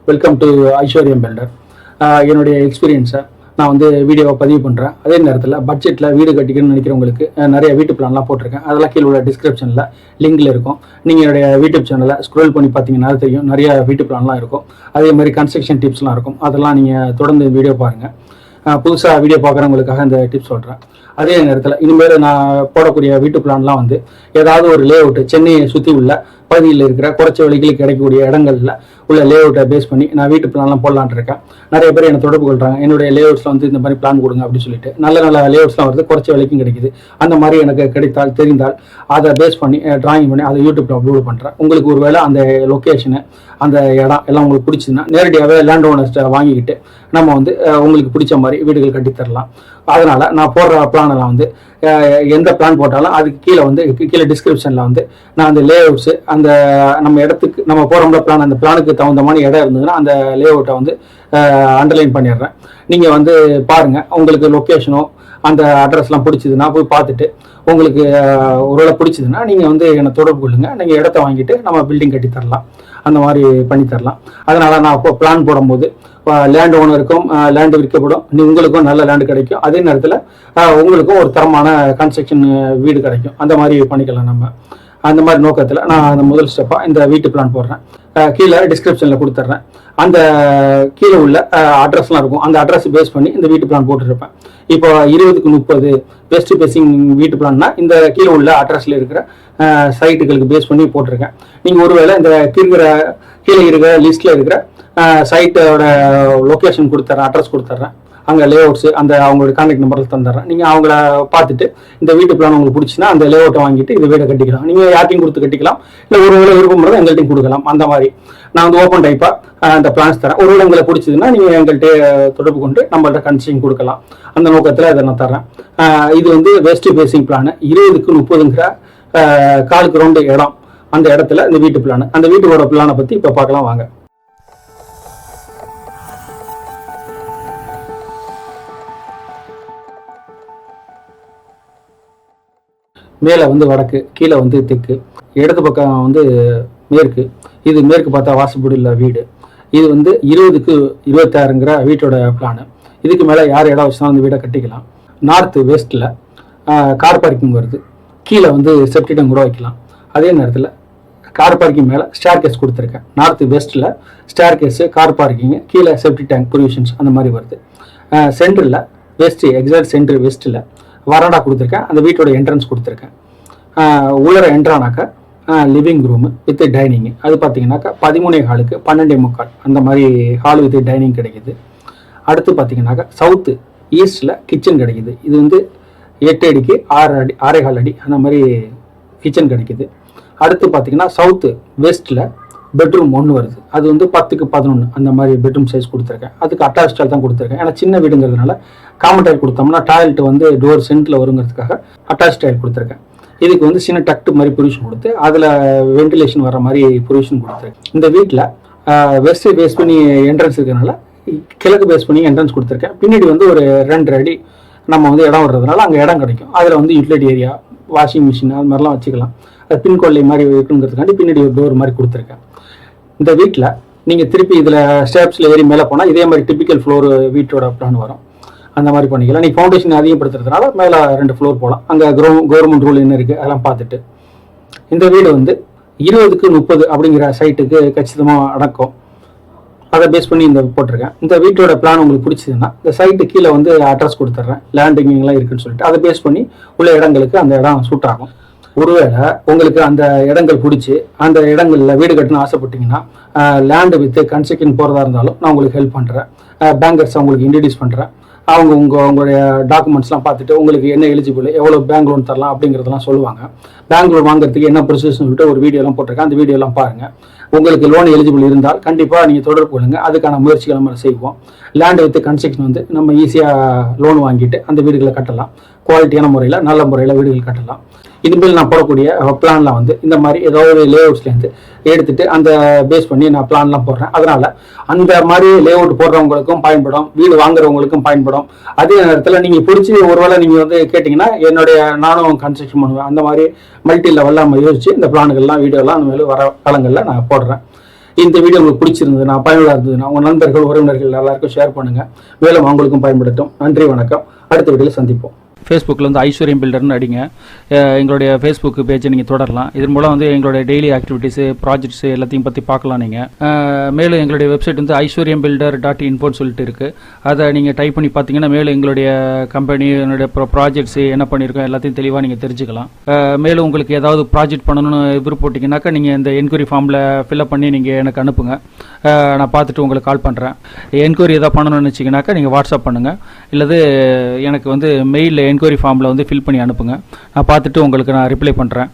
Welcome to ஐஸ்வர்யம் filter. என்னுடைய எக்ஸ்பீரியன்ஸை நான் வந்து வீடியோவை பதிவு பண்ணுறேன். அதே நேரத்தில் பட்ஜெட்டில் வீடு கட்டிக்கணும்னு நினைக்கிறவங்களுக்கு நிறைய வீட்டு பிளான்லாம் போட்டிருக்கேன். அதெல்லாம் கீழே உள்ள டிஸ்கிரிப்ஷனில் லிங்கில் இருக்கும். நீங்கள் என்னுடைய யூடியூப் சேனலை ஸ்க்ரோல் பண்ணி பார்த்தீங்கன்னா தெரியும், நிறைய வீட்டு பிளான்லாம் இருக்கும். அதே மாதிரி கன்ஸ்ட்ரக்ஷன் டிப்ஸ்லாம் இருக்கும். அதெல்லாம் நீங்கள் தொடர்ந்து வீடியோ பாருங்கள். புதுசாக வீடியோ பார்க்குறவங்களுக்காக இந்த டிப்ஸ் சொல்கிறேன். அதே நேரத்தில் இனிமேல் நான் போடக்கூடிய வீட்டு பிளான்லாம் வந்து ஏதாவது ஒரு லே அவுட்டு சென்னையை சுற்றி உள்ள பகுதியில் இருக்கிற குறைச்ச வழிகளுக்கு கிடைக்கக்கூடிய இடங்களில் உள்ள லே அவுட்டை பேஸ் பண்ணி நான் வீட்டு பிளான்லாம் போடலான்னு இருக்கேன். நிறைய பேர் என்னை தொடர்பு கொள்கிறாங்க, என்னுடைய லே அவுட்ஸில் வந்து இந்த மாதிரி பிளான் கொடுங்க அப்படின்னு சொல்லிட்டு. நல்ல நல்ல லே அவுட்ஸ்லாம் வருது, குறைச்ச விலைக்கும் கிடைக்குது. அந்த மாதிரி எனக்கு கிடைத்தால் தெரிந்தால் அதை பேஸ் பண்ணி டிராயிங் பண்ணி அதை யூடியூப்பில் அப்லோட் பண்ணுறேன். உங்களுக்கு ஒரு வேளை அந்த லொக்கேஷனு அந்த இடம் எல்லாம் உங்களுக்கு பிடிச்சதுன்னா நேரடியாகவே லேண்ட் ஓனர்ஸ்ட்டை வாங்கிக்கிட்டு நம்ம வந்து உங்களுக்கு பிடிச்ச மாதிரி வீடுகள் கட்டித்தரலாம். அதனால் நான் போடுற பிளானெல்லாம் வந்து எந்த பிளான் போட்டாலும் அதுக்கு கீழே வந்து கீழே டிஸ்கிரிப்ஷனில் வந்து நான் அந்த லே அவுட்ஸு அந்த நம்ம இடத்துக்கு நம்ம போகிறோம்ல பிளான், அந்த பிளானுக்கு தகுந்த மாதிரி இடம் இருந்ததுன்னா அந்த லே அவுட்டை வந்து அண்டர்லைன் பண்ணிடுறேன். நீங்கள் வந்து பாருங்கள், உங்களுக்கு லொக்கேஷனோ அந்த அட்ரஸ்லாம் பிடிச்சதுன்னா போய் பார்த்துட்டு உங்களுக்கு ஒருவேளை பிடிச்சதுன்னா நீங்கள் வந்து என்னை தொடர்பு கொள்ளுங்கள். நீங்கள் இடத்த வாங்கிட்டு நம்ம பில்டிங் கட்டி தரலாம், அந்த மாதிரி பண்ணி தரலாம். அதனால் நான் இப்போ பிளான் போடும்போது லேண்ட் ஓனருக்கும் லேண்டு விற்கப்படும், உங்களுக்கும் நல்ல லேண்டு கிடைக்கும். அதே நேரத்தில் உங்களுக்கும் ஒரு தரமான கன்ஸ்ட்ரக்ஷன் வீடு கிடைக்கும். அந்த மாதிரி பண்ணிக்கலாம் நம்ம. அந்த மாதிரி நோக்கத்தில் நான் அந்த முதல் ஸ்டெப்பாக இந்த வீட்டு பிளான் போடுறேன். கீழே டிஸ்கிரிப்ஷனில் கொடுத்துட்றேன். அந்த கீழே உள்ள அட்ரஸ்லாம் இருக்கும். அந்த அட்ரஸ் பேஸ் பண்ணி இந்த வீட்டு பிளான் போட்டுருப்பேன். இப்போ 20/30 வெஸ்ட் பேசிங் வீட்டு பிளான்னா இந்த கீழே உள்ள அட்ரஸில் இருக்கிற சைட்டுகளுக்கு பேஸ் பண்ணி போட்டிருக்கேன். நீங்கள் ஒருவேளை இந்த கீழே இருக்கிற லிஸ்ட்டில் இருக்கிற சைட்டோட லொக்கேஷன் கொடுத்துட்றேன், அட்ரஸ் கொடுத்துட்றேன். அங்கே லே அவுட்ஸு அந்த அவங்களோட கான்டாக்ட் நம்பரில் தந்துடுறேன். நீங்கள் அவங்கள பார்த்துட்டு இந்த வீட்டு பிளான் உங்களுக்கு பிடிச்சின்னா அந்த லே அவுட்டை வாங்கிட்டு இந்த வீடை கட்டிக்கலாம். நீங்கள் யார்ட்டையும் கொடுத்து கட்டிக்கலாம், இல்லை ஒரு வேளை விருப்பம் எங்கள்கிட்டையும் கொடுக்கலாம். அந்த மாதிரி நான் வந்து ஓப்பன் டைப்பாக அந்த பிளான்ஸ் தரேன். ஒரு வேளை உங்களை பிடிச்சதுன்னா நீங்கள் எங்கள்கிட்ட தொடர்பு கொண்டு நம்மள்ட்ட கன்ஸ்ட்ரக்ஷன் கொடுக்கலாம். அந்த நோக்கத்தில் இதை நான் தரேன். இது வந்து வெஸ்ட் ஃபேசிங் பிளான் 20/30 காலுக்கு ரவுண்டு இடம். அந்த இடத்துல இந்த வீட்டு பிளான், அந்த வீட்டோட பிளானை பற்றி இப்போ பார்க்கலாம் வாங்க. மேலே வந்து வடக்கு, கீழே வந்து தெற்கு, இடது பக்கம் வந்து மேற்கு. இது மேற்கு பார்த்தா வாசப்படி உள்ள வீடு. இது வந்து 20/26 வீட்டோட பிளானு. இதுக்கு மேலே யார் இடம் வச்சுனா அந்த வீடை கட்டிக்கலாம். நார்த்து வெஸ்ட்டில் கார் பார்க்கிங் வருது. கீழே வந்து செப்டி டேங்க் கூட வைக்கலாம். அதே நேரத்தில் கார் பார்க்கிங் மேலே ஸ்டேர் கேஸ் கொடுத்துருக்கேன். நார்த்து வெஸ்ட்டில் ஸ்டேர் கேஸு, கார் பார்க்கிங்கு, கீழே செப்டி டேங்க் ப்ரொவிஷன்ஸ் அந்த மாதிரி வருது. சென்டரில் வெஸ்ட்டு எக்ஸாக்ட் சென்டர் வெஸ்ட்டில் வராண்டா கொடுத்துருக்கேன். அந்த வீட்டோட என்ட்ரன்ஸ் கொடுத்துருக்கேன். உள்ளர என்ட்ரானாக்கா லிவிங் ரூமு வித் டைனிங்கு. அது பார்த்தீங்கன்னாக்கா 13 ஹாலுக்கு 12.75 அந்த மாதிரி ஹால் வித் டைனிங் கிடைக்குது. அடுத்து பார்த்தீங்கன்னாக்கா சவுத்து ஈஸ்டில் கிச்சன் கிடைக்குது. இது வந்து 8 அடிக்கு 6.25 அடி அந்த மாதிரி கிச்சன் கிடைக்குது. அடுத்து பார்த்தீங்கன்னா சவுத்து வெஸ்ட்டில் பெட்ரூம் 1 வருது. அது வந்து 10/11 அந்த மாதிரி பெட்ரூம் சைஸ் கொடுத்துருக்கேன். அதுக்கு அட்டாச் டைல் தான் கொடுத்துருக்கேன். ஏன்னா சின்ன வீடுங்கிறதுனால காமன் டைல் கொடுத்தோம்னா டாய்லெட் வந்து டோர் சென்டரில் வருங்கிறதுக்காக அட்டாச் டைல் கொடுத்துருக்கேன். இதுக்கு வந்து சின்ன டக்ட் மாதிரி ப்ரொவிஷன் கொடுத்து அதில் வென்டிலேஷன் வர மாதிரி ப்ரொவிஷன் கொடுத்துருக்கேன். இந்த வீட்டில் வெஸ்ட் பேஸ் பண்ணி என்ட்ரன்ஸ் இருக்கிறதுனால கிழக்கு பேஸ் பண்ணி என்ட்ரன்ஸ் கொடுத்துருக்கேன். பின்னாடி வந்து ஒரு 2 அடி நம்ம வந்து இடம் வர்றதுனால அங்கே இடம் கிடைக்கும். அதில் வந்து யூட்டிலிட்டி ஏரியா, வாஷிங் மிஷின் அது மாதிரிலாம் வச்சுக்கலாம். அது பின்கொள்ளை மாதிரி இருக்குங்கிறதுக்காண்டி பின்னாடி ஒரு டோர் மாதிரி கொடுத்துருக்கேன். இந்த வீட்டில் நீங்கள் திருப்பி இதில் ஸ்டெப்ஸில் ஏறி மேலே போனால் இதே மாதிரி டிப்பிக்கல் ஃப்ளோர் வீட்டோட பிளான் வரும். அந்த மாதிரி பண்ணிக்கலாம். நீங்கள் ஃபவுண்டேஷன் அதிகப்படுத்துறதுனால மேலே 2 ஃப்ளோர் போகலாம். அங்கே கவர்மெண்ட் ரூல் என்ன இருக்குது அதெல்லாம் பார்த்துட்டு இந்த வீடு வந்து 20/30 அப்படிங்கிற சைட்டுக்கு கச்சிதமாக அடக்கும். அதை பேஸ் பண்ணி இந்த போட்டிருக்கேன். இந்த வீட்டோட பிளான் உங்களுக்கு பிடிச்சதுன்னா இந்த சைட்டு கீழே வந்து அட்ரஸ் கொடுத்துட்றேன், லேண்டிங்லாம் இருக்குன்னு சொல்லிட்டு அதை பேஸ் பண்ணி உள்ள இடங்களுக்கு அந்த இடம் சூட் ஆகும். ஒருவேளை உங்களுக்கு அந்த இடங்கள் பிடிச்சி அந்த இடங்களில் வீடு கட்டணும்னு ஆசைப்பட்டீங்கன்னா லேண்டு வித்து கன்ஸ்ட்ரக்ஷன் போகிறதா இருந்தாலும் நான் உங்களுக்கு ஹெல்ப் பண்ணுறேன். பேங்கர்ஸ் உங்களுக்கு இன்ட்ரடியூஸ் பண்ணுறேன். அவங்க உங்களுடைய டாக்குமெண்ட்ஸ்லாம் பார்த்துட்டு உங்களுக்கு என்ன எலிஜிபிள், எவ்வளோ பேங்க் லோன் தரலாம் அப்படிங்கிறதெல்லாம் சொல்லுவாங்க. பேங்க் லோன் வாங்குறதுக்கு என்ன ப்ரொசீஜர்னு சொல்லிட்டு ஒரு வீடியோலாம் போட்டிருக்கேன். அந்த வீடியோலாம் பாருங்கள். உங்களுக்கு லோன் எலிஜிபிள் இருந்தால் கண்டிப்பாக நீங்கள் தொடர்பு கொள்ளுங்கள். அதுக்கான முயற்சிகளை நம்ம செய்வோம். லேண்டு வித்து கன்ஸ்ட்ரக்ஷன் வந்து நம்ம ஈஸியாக லோன் வாங்கிட்டு அந்த வீடுகளை கட்டலாம். குவாலிட்டியான முறையில் நல்ல முறையில் வீடுகள் கட்டலாம். இனிமேல் நான் போடக்கூடிய பிளான்லாம் வந்து இந்த மாதிரி ஏதாவது ஒரு லே அவுட்ஸ்லேருந்து எடுத்துட்டு அந்த பேஸ் பண்ணி நான் பிளான்லாம் போடுறேன். அதனால அந்த மாதிரி லே அவுட் போடுறவங்களுக்கும் பயன்படும், வீடு வாங்குறவங்களுக்கும் பயன்படும். அதே நேரத்தில் நீங்கள் பிடிச்சி ஒருவேளை நீங்கள் வந்து கேட்டிங்கன்னா நானும் கன்ஸ்ட்ரக்ஷன் பண்ணுவேன். அந்த மாதிரி மல்டி லெவலில் நம்ம யோசிச்சு இந்த பிளான்கள்லாம் வீடியோலாம் அந்த மாதிரி வர காலங்களில் நான் போடுறேன். இந்த வீடியோ உங்களுக்கு பிடிச்சிருந்ததுன்னா பயனுள்ளதாக இருந்ததுன்னா உங்கள் நண்பர்கள் உறவினர்கள் எல்லாருக்கும் ஷேர் பண்ணுங்கள். மேலும் அவங்களுக்கும் பயன்படுத்தும். நன்றி, வணக்கம். அடுத்த வீடியோவில் சந்திப்போம். ஃபேஸ்புக்கில் வந்து ஐஸ்வர்யம் பில்டர்னு அடிங்க. எங்களுடைய ஃபேஸ்புக் பேஜை நீங்கள் தொடரலாம். இதன் மூலம் வந்து எங்களுடைய டெய்லி ஆக்டிவிட்டீஸு, ப்ராஜெக்ட்ஸு எல்லாத்தையும் பற்றி பார்க்கலாம் நீங்கள். மேலும் எங்களுடைய வெப்சைட் வந்து aishwaryambuilder.info சொல்லிட்டு இருக்குது. அதை நீங்கள் டைப் பண்ணி பார்த்தீங்கன்னா மேலும் எங்களுடைய கம்பெனி, என்னுடைய ப்ராஜெக்ட்ஸு என்ன பண்ணியிருக்கோம் எல்லாத்தையும் தெளிவாக நீங்கள் தெரிஞ்சுக்கலாம். மேலும் உங்களுக்கு ஏதாவது ப்ராஜெக்ட் பண்ணணும்னு விருப்பப்பட்டீங்கன்னாக்கா நீங்கள் இந்த என்கொயரி ஃபார்மில் ஃபில்அப் பண்ணி நீங்கள் எனக்கு அனுப்புங்க. நான் பார்த்துட்டு உங்களுக்கு கால் பண்ணுறேன். என்கொயரி எதாவது பண்ணணும்னு நினச்சிங்கனாக்கா நீங்கள் வாட்ஸ்அப் பண்ணுங்கள். இல்லது எனக்கு வந்து மெயிலில் என்கொயரி ஃபார்மில் வந்து ஃபில் பண்ணி அனுப்புங்க. நான் பார்த்துட்டு உங்களுக்கு நான் ரிப்ளை பண்ணுறேன்.